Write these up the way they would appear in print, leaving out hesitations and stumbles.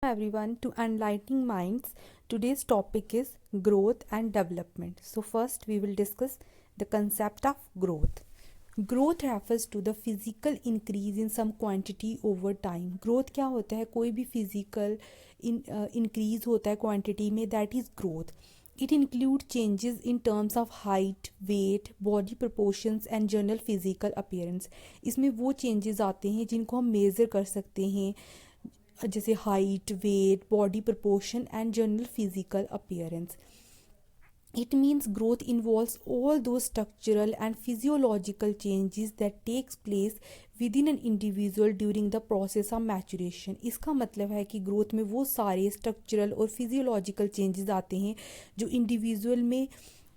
Everyone to Enlightening Minds. Today's topic is growth and development. So first we will discuss the concept of growth. Growth refers to the physical increase in some quantity over time. Growth क्या होता है? कोई भी physical increase होता है quantity में, that is growth. It includes changes in terms of height, weight, body proportions and general physical appearance. इसमें वो changes आते हैं जिनको हम measure कर सकते हैं, जैसे height, weight, body proportion and general physical appearance. It means growth involves all those structural and physiological changes that takes place within an individual during the process of maturation. इसका मतलब है कि ग्रोथ में वो सारे स्ट्रक्चरल और physiological changes आते हैं जो इंडिविजुअल में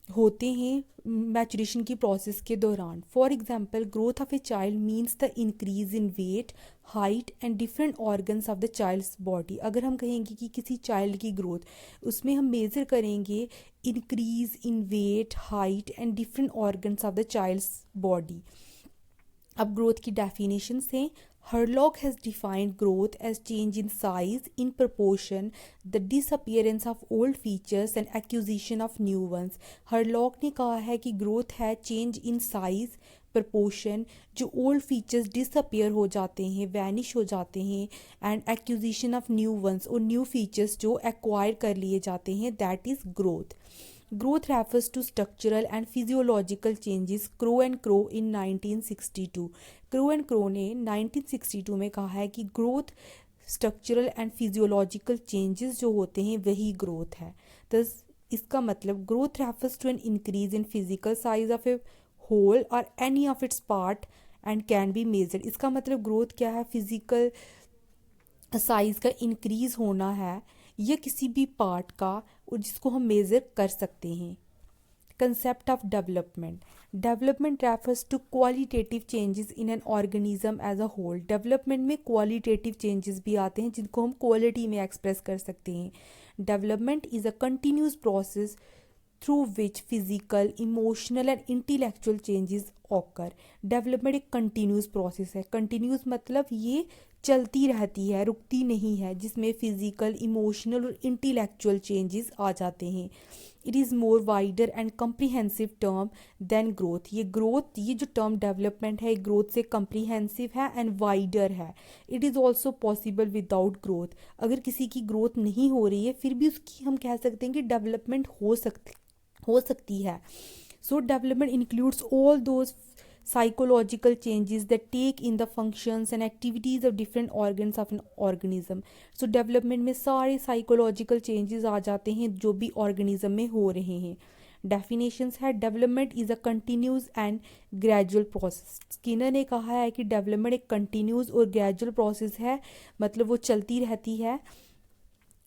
होते हैं मैचुरेशन की प्रोसेस के दौरान. For example, growth of a child means the increase in weight, height and different organs of the child's body. अगर हम कहेंगे कि किसी चाइल्ड की ग्रोथ, उसमें हम मेज़र करेंगे increase in weight, height and different organs of the child's body. अब ग्रोथ की डेफिनेशन से Herlock has defined growth as change in size in proportion, the disappearance of old features and acquisition of new ones. Herlock ने कहा है कि growth है change in size, proportion, जो old features disappear हो जाते हैं, vanish हो जाते हैं, and acquisition of new ones और new features जो acquire कर लिए जाते हैं, that is growth. Growth refers to structural and physiological changes. Crow and Crow in 1962. Crow and Crow ने 1962 में कहा है कि growth structural and physiological changes जो होते हैं वही ग्रोथ है. तो इसका मतलब growth refers to an increase in physical size of a whole और any of its part and can be measured. इसका मतलब ग्रोथ क्या है? फिजिकल साइज का इंक्रीज होना है या किसी भी पार्ट का, और जिसको हम मेज़र कर सकते हैं. Concept of development. Development refers to qualitative changes in an organism as a whole. Development में क्वालिटेटिव चेंजेस भी आते हैं जिनको हम क्वालिटी में एक्सप्रेस कर सकते हैं. Development is a continuous process through which physical, emotional and intellectual changes occur. Development एक कंटिन्यूस प्रोसेस है. कंटिन्यूस मतलब ये चलती रहती है, रुकती नहीं है, जिसमें फिजिकल, इमोशनल और इंटेलेक्चुअल चेंजेस आ जाते हैं. It is more wider and comprehensive term than growth. ये जो टर्म डेवलपमेंट है, ग्रोथ से कम्प्रीहेंसिव है एंड वाइडर है. It is also possible without growth. अगर किसी की ग्रोथ नहीं हो रही है फिर भी उसकी हम कह सकते हैं कि डेवलपमेंट हो सकती है. सो development includes all those psychological changes that take in the functions and activities of different organs of an organism. So development में सारे psychological changes आ जाते हैं जो भी organism में हो रहे हैं. Definitions है development is a continuous and gradual process. Skinner ने कहा है कि development एक continuous और gradual process है, मतलब वो चलती रहती है.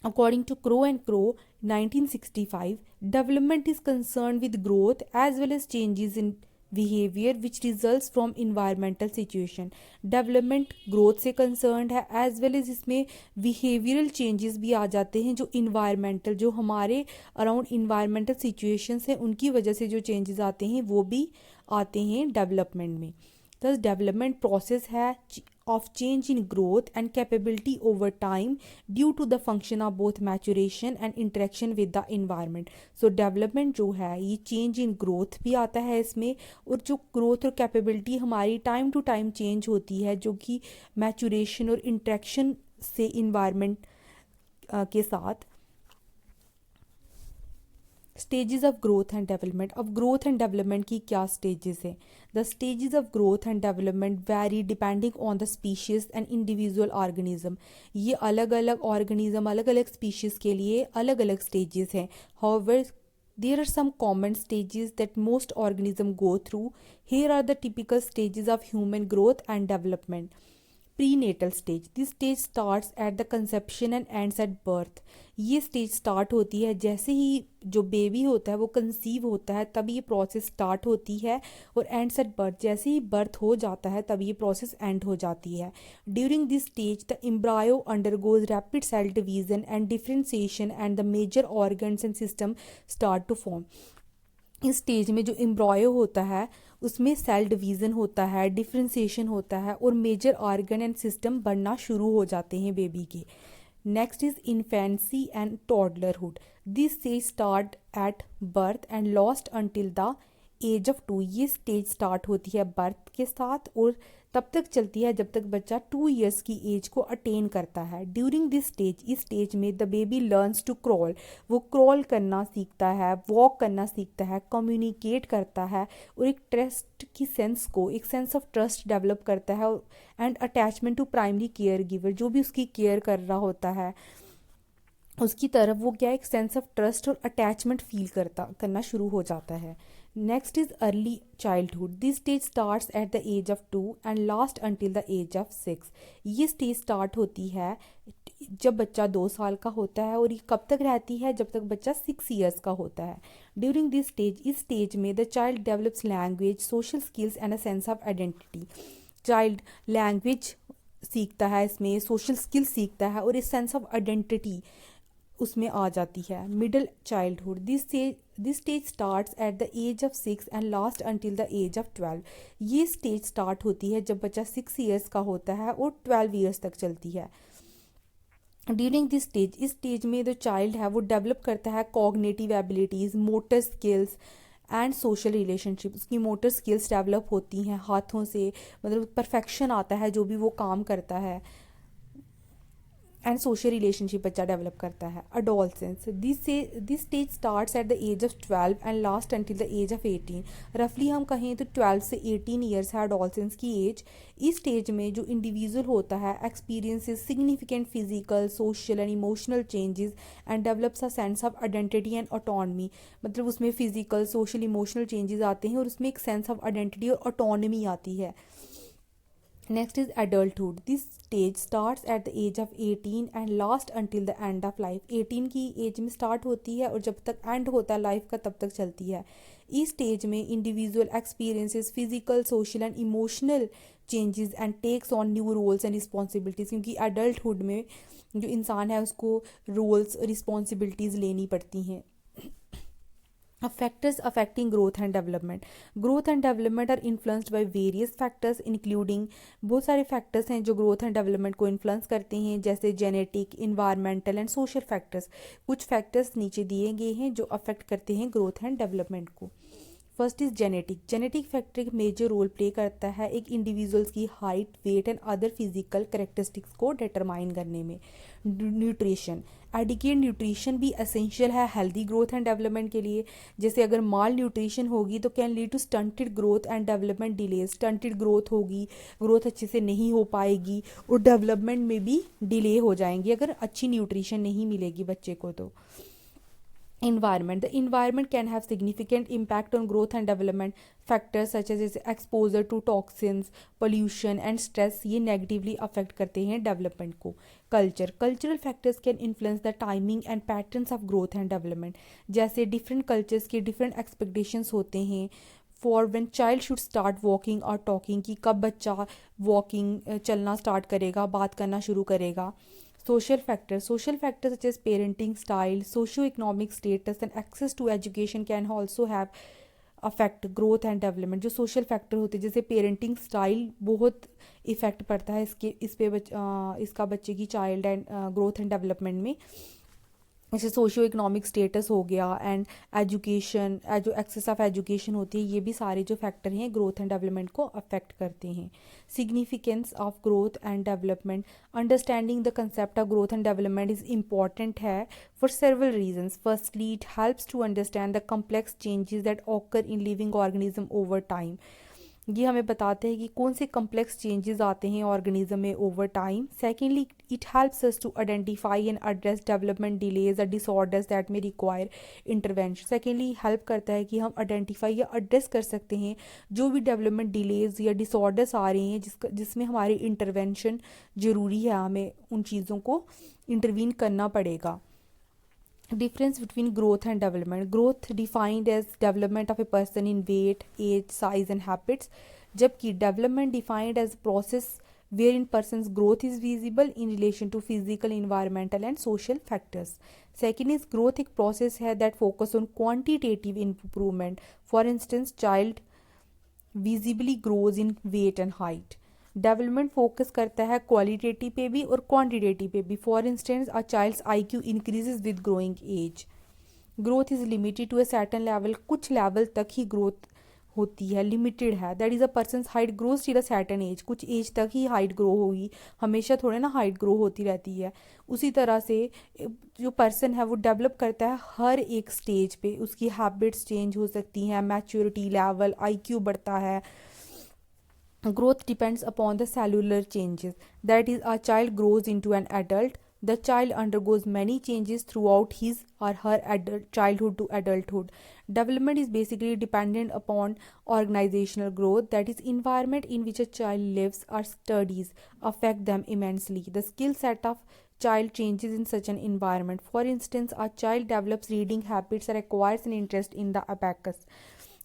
According to Crow and Crow 1965, development is concerned with growth as well as changes in behavior which results from environmental situation. Development growth से कंसर्न्ड है एज वेल एज इसमें बिहेवियरल चेंजेस भी आ जाते हैं जो इन्वायरमेंटल, जो हमारे अराउंड इन्वायरमेंटल सिचुएशंस हैं उनकी वजह से जो चेंजेस आते हैं वो भी आते हैं डेवलपमेंट में. Thus development process है of change in growth and capability over time due to the function of both maturation and interaction with the environment. So development जो है ये change in growth भी आता है इसमें, और जो growth और capability हमारी time to time change होती है जो कि maturation और interaction से environment के साथ. Stages of growth and development. अब ग्रोथ एंड डेवलपमेंट की क्या स्टेजेस हैं? The stages of growth and development vary depending on the species and individual organism. ये अलग अलग ऑर्गेनिज्म, अलग अलग स्पीशीज़ के लिए अलग अलग स्टेजेस हैं. However there are some common stages that most organisms go through. Here are the typical stages of human growth and development. Prenatal stage. This stage starts at the conception and ends at birth. ये stage start होती है जैसे ही जो baby होता है वो conceive होता है, तब ये प्रोसेस स्टार्ट होती है, और एंड्स एट बर्थ, जैसे ही बर्थ हो जाता है तब ये प्रोसेस एंड हो जाती है. During this stage the embryo undergoes rapid cell division and differentiation and the major organs and system start to form. इस स्टेज में जो एम्ब्रायो होता है उसमें सेल डिवीज़न होता है, डिफ्रेंसिएशन होता है और मेजर ऑर्गन एंड सिस्टम बनना शुरू हो जाते हैं बेबी के. Next is infancy and toddlerhood. This stage start at birth and last until the age of 2. ये स्टेज स्टार्ट होती है बर्थ के साथ और तब तक चलती है जब तक बच्चा 2 ईयर्स की एज को अटेन करता है. ड्यूरिंग दिस स्टेज, इस स्टेज में the baby learns to crawl. वो क्रॉल करना सीखता है, वॉक करना सीखता है, कम्युनिकेट करता है और एक ट्रस्ट की सेंस को, एक सेंस ऑफ ट्रस्ट डेवलप करता है and attachment to primary care giver. जो भी उसकी केयर कर रहा होता है उसकी तरफ वो क्या, एक सेंस ऑफ ट्रस्ट और अटैचमेंट फील करना शुरू हो जाता है. Next is early childhood. This stage starts at the age of 2 and last until the age of 6. ये स्टेज स्टार्ट होती है जब बच्चा 2 साल का होता है और ये कब तक रहती है, जब तक बच्चा 6 ईयर्स का होता है. ड्यूरिंग दिस स्टेज, इस स्टेज में the child develops language, social skills and a sense of identity. Child language सीखता है, इसमें सोशल स्किल्स सीखता है और इस सेंस ऑफ आइडेंटिटी उसमें आ जाती है. Middle childhood. This stage starts at the age of 6 and last until the age of 12. ये स्टेज स्टार्ट होती है जब बच्चा 6 ईयर्स का होता है और 12 ईयर्स तक चलती है. ड्यूरिंग दिस स्टेज, इस स्टेज में जो चाइल्ड है वो डेवलप करता है cognitive abilities, motor skills and social relationship. उसकी मोटर स्किल्स डेवलप होती हैं हाथों से, मतलब परफेक्शन आता है जो भी वो काम करता है एंड सोशल रिलेशनशिप बच्चा डेवलप करता है. Adolescence. This stage starts at the age of 12 and last until the age of 18. रफली हम कहें तो 12 से 18 ईयर्स है अडोलसेंस की एज. इस स्टेज में जो इंडिविजुअल होता है experiences significant physical, social and emotional changes and develops a sense of identity and autonomy. मतलब उसमें फिजिकल, सोशल, इमोशनल चेंजेस आते हैं और उसमें एक सेंस ऑफ आइडेंटिटी और ऑटोनमी आती है. Next is adulthood. This stage starts at the age of 18 and lasts until the end of life. 18 की एज में स्टार्ट होती है और जब तक एंड होता है लाइफ का तब तक चलती है. इस स्टेज में individual experiences physical, social and emotional changes and takes on new roles and responsibilities. क्योंकि एडल्टहुड में जो इंसान है उसको रोल्स, रिस्पॉन्सिबिलिटीज़ लेनी पड़ती हैं. Factors affecting growth and development. Growth and development are influenced by various factors including, बहुत सारे factors हैं जो growth and development को influence करते हैं, जैसे genetic, environmental and social factors. कुछ factors नीचे दिए गए हैं जो affect करते हैं growth and development को. फर्स्ट इज जेनेटिक फैक्टर एक मेजर रोल प्ले करता है एक इंडिविजुअल्स की height, weight and other physical characteristics को डिटरमाइन करने में. न्यूट्रिशन. एडिक्वेट न्यूट्रिशन भी एसेंशियल है हेल्दी ग्रोथ एंड डेवलपमेंट के लिए. जैसे अगर माल न्यूट्रिशन होगी तो can lead to stunted growth and development delays. Stunted growth होगी, ग्रोथ अच्छे से नहीं हो पाएगी और डेवलपमेंट में भी डिले हो जाएंगी अगर अच्छी न्यूट्रिशन नहीं मिलेगी बच्चे को. तो environment. The environment can have significant impact on growth and development. Factors such as exposure to toxins, pollution and stress ये negatively affect करते हैं development को. Cultural factors can influence the timing and patterns of growth and development. जैसे different cultures के different expectations होते हैं for when child should start walking or talking, कि कब बच्चा walking चलना start करेगा, बात करना शुरू करेगा. Social factors such as parenting style, socio-economic status and access to education can also have affect growth and development. जो social factor होते हैं जैसे parenting style बहुत इफ़ेक्ट पड़ता है इसका बच्चे की child and growth and development में. जैसे सोशियो इकोनॉमिक स्टेटस हो गया एंड एजुकेशन, जो एक्सेस ऑफ एजुकेशन होती है, ये भी सारे जो फैक्टर हैं ग्रोथ एंड डेवलपमेंट को अफेक्ट करते हैं. Significance of growth and development. Understanding the concept of growth and development is important है for several reasons. Firstly it helps to understand the complex changes that occur in living organism over time. ये हमें बताते हैं कि कौन से complex changes आते हैं ऑर्गेनिज्म में over time. Secondly it helps us to identify and address development delays और disorders that may require intervention. Secondly help करता है कि हम आइडेंटिफाई या एड्रेस कर सकते हैं जो भी डेवलपमेंट डिलेज या डिसऑर्डर्स आ रहे हैं जिसमें हमारी इंटरवेंशन ज़रूरी है, हमें उन चीज़ों को इंटरवीन करना पड़ेगा. Difference between growth and development. Growth defined as development of a person in weight, age, size and habits, जबकि development defined as process wherein person's growth is visible in relation to physical, environmental and social factors. Second is growth एक process है that focus on quantitative improvement. For instance, child visibly grows in weight and height. Development focus करता है qualitative पे भी और quantitative पे भी. For instance a child's IQ increases with growing age. Growth is limited to a certain level. कुछ level तक ही ग्रोथ होती है, लिमिटेड है. That is a person height grows till a certain age. कुछ एज तक ही हाइट ग्रो होगी, हमेशा थोड़े ना हाइट ग्रो होती रहती है. उसी तरह से जो पर्सन है वो डेवलप करता है हर एक स्टेज पे. उसकी हैबिट्स चेंज हो सकती हैं, मैच्योरिटी लेवल, IQ बढ़ता है. Growth depends upon the cellular changes. That is, a child grows into an adult. The child undergoes many changes throughout his or her adult childhood to adulthood. Development is basically dependent upon organizational growth. That is, environment in which a child lives or studies affect them immensely. The skill set of child changes in such an environment. For instance, a child develops reading habits or acquires an interest in the abacus.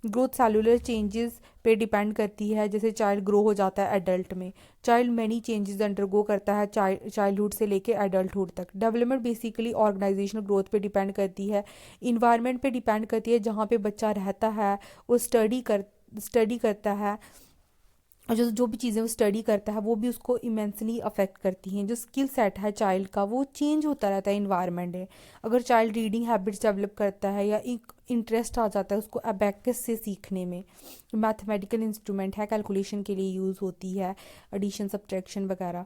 Growth cellular changes पे depend करती है. जैसे child grow हो जाता है adult में, child many changes undergo करता है चाइल्डहुड से लेके एडल्टहुड तक. डेवलपमेंट बेसिकली ऑर्गेनाइजेशनल ग्रोथ पे डिपेंड करती है, इन्वायरमेंट पे डिपेंड करती है जहाँ पे बच्चा रहता है, वो स्टडी करता है. और जो भी चीज़ें वो स्टडी करता है वो भी उसको इमेंसली अफेक्ट करती हैं. जो स्किल सेट है चाइल्ड का वो चेंज होता रहता है इन्वायरमेंट में. अगर चाइल्ड रीडिंग हैबिट्स डेवलप करता है या एक इंटरेस्ट आ जाता है उसको अबैकस से सीखने में, मैथमेटिकल इंस्ट्रूमेंट है, कैलकुलेशन के लिए यूज़ होती है, एडिशन सब्ट्रैक्शन वगैरह.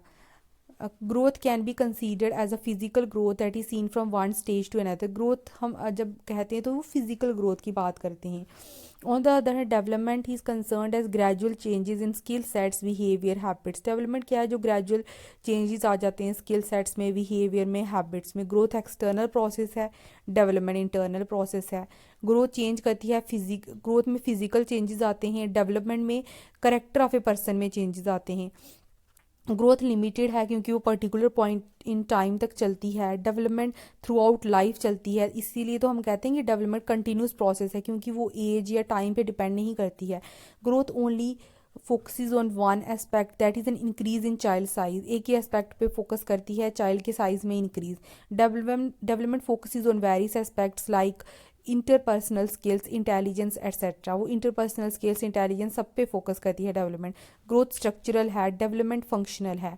Growth can be considered as a physical growth that is seen from one stage to another. Growth हम जब कहते हैं तो वो फिजिकल ग्रोथ की बात करते हैं. On the other hand, development is concerned as gradual changes in skill sets, behavior, habits. Development क्या है? जो ग्रेजुअल चेंजेस आ जाते हैं स्किल सेट्स में, बिहेवियर में, हैबिट्स में. ग्रोथ एक्सटर्नल प्रोसेस है, डेवलपमेंट इंटरनल प्रोसेस है. ग्रोथ चेंज करती है ग्रोथ में फिजिकल चेंजेस आते हैं, डेवलपमेंट में करेक्टर ऑफ ए पर्सन में चेंजेस आते हैं. ग्रोथ लिमिटेड है क्योंकि वो पर्टिकुलर पॉइंट इन टाइम तक चलती है. डेवलपमेंट थ्रू आउट लाइफ चलती है, इसीलिए तो हम कहते हैं कि डेवलपमेंट कंटिन्यूस प्रोसेस है, क्योंकि वो एज या टाइम पे डिपेंड नहीं करती है. Growth only focuses on one aspect that is an increase in child size. एक ही एस्पेक्ट पे फोकस करती है, चाइल्ड के साइज में increase. Development focuses on various aspects like interpersonal skills, intelligence etcetera. वो इंटरपर्सनल स्किल्स, इंटेलिजेंस सब पे focus करती है डेवलपमेंट. ग्रोथ स्ट्रक्चरल है, डेवलपमेंट फंक्शनल है.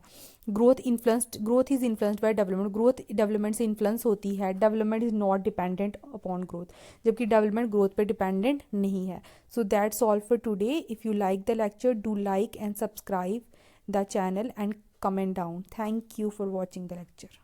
Growth is influenced by development. Growth development से इन्फ्लुएंस होती है. Development is not dependent upon growth, जबकि डेवलपमेंट ग्रोथ पे डिपेंडेंट नहीं है. So that's all for today. If you like the lecture, do like and subscribe the channel and comment down. Thank you for watching the lecture.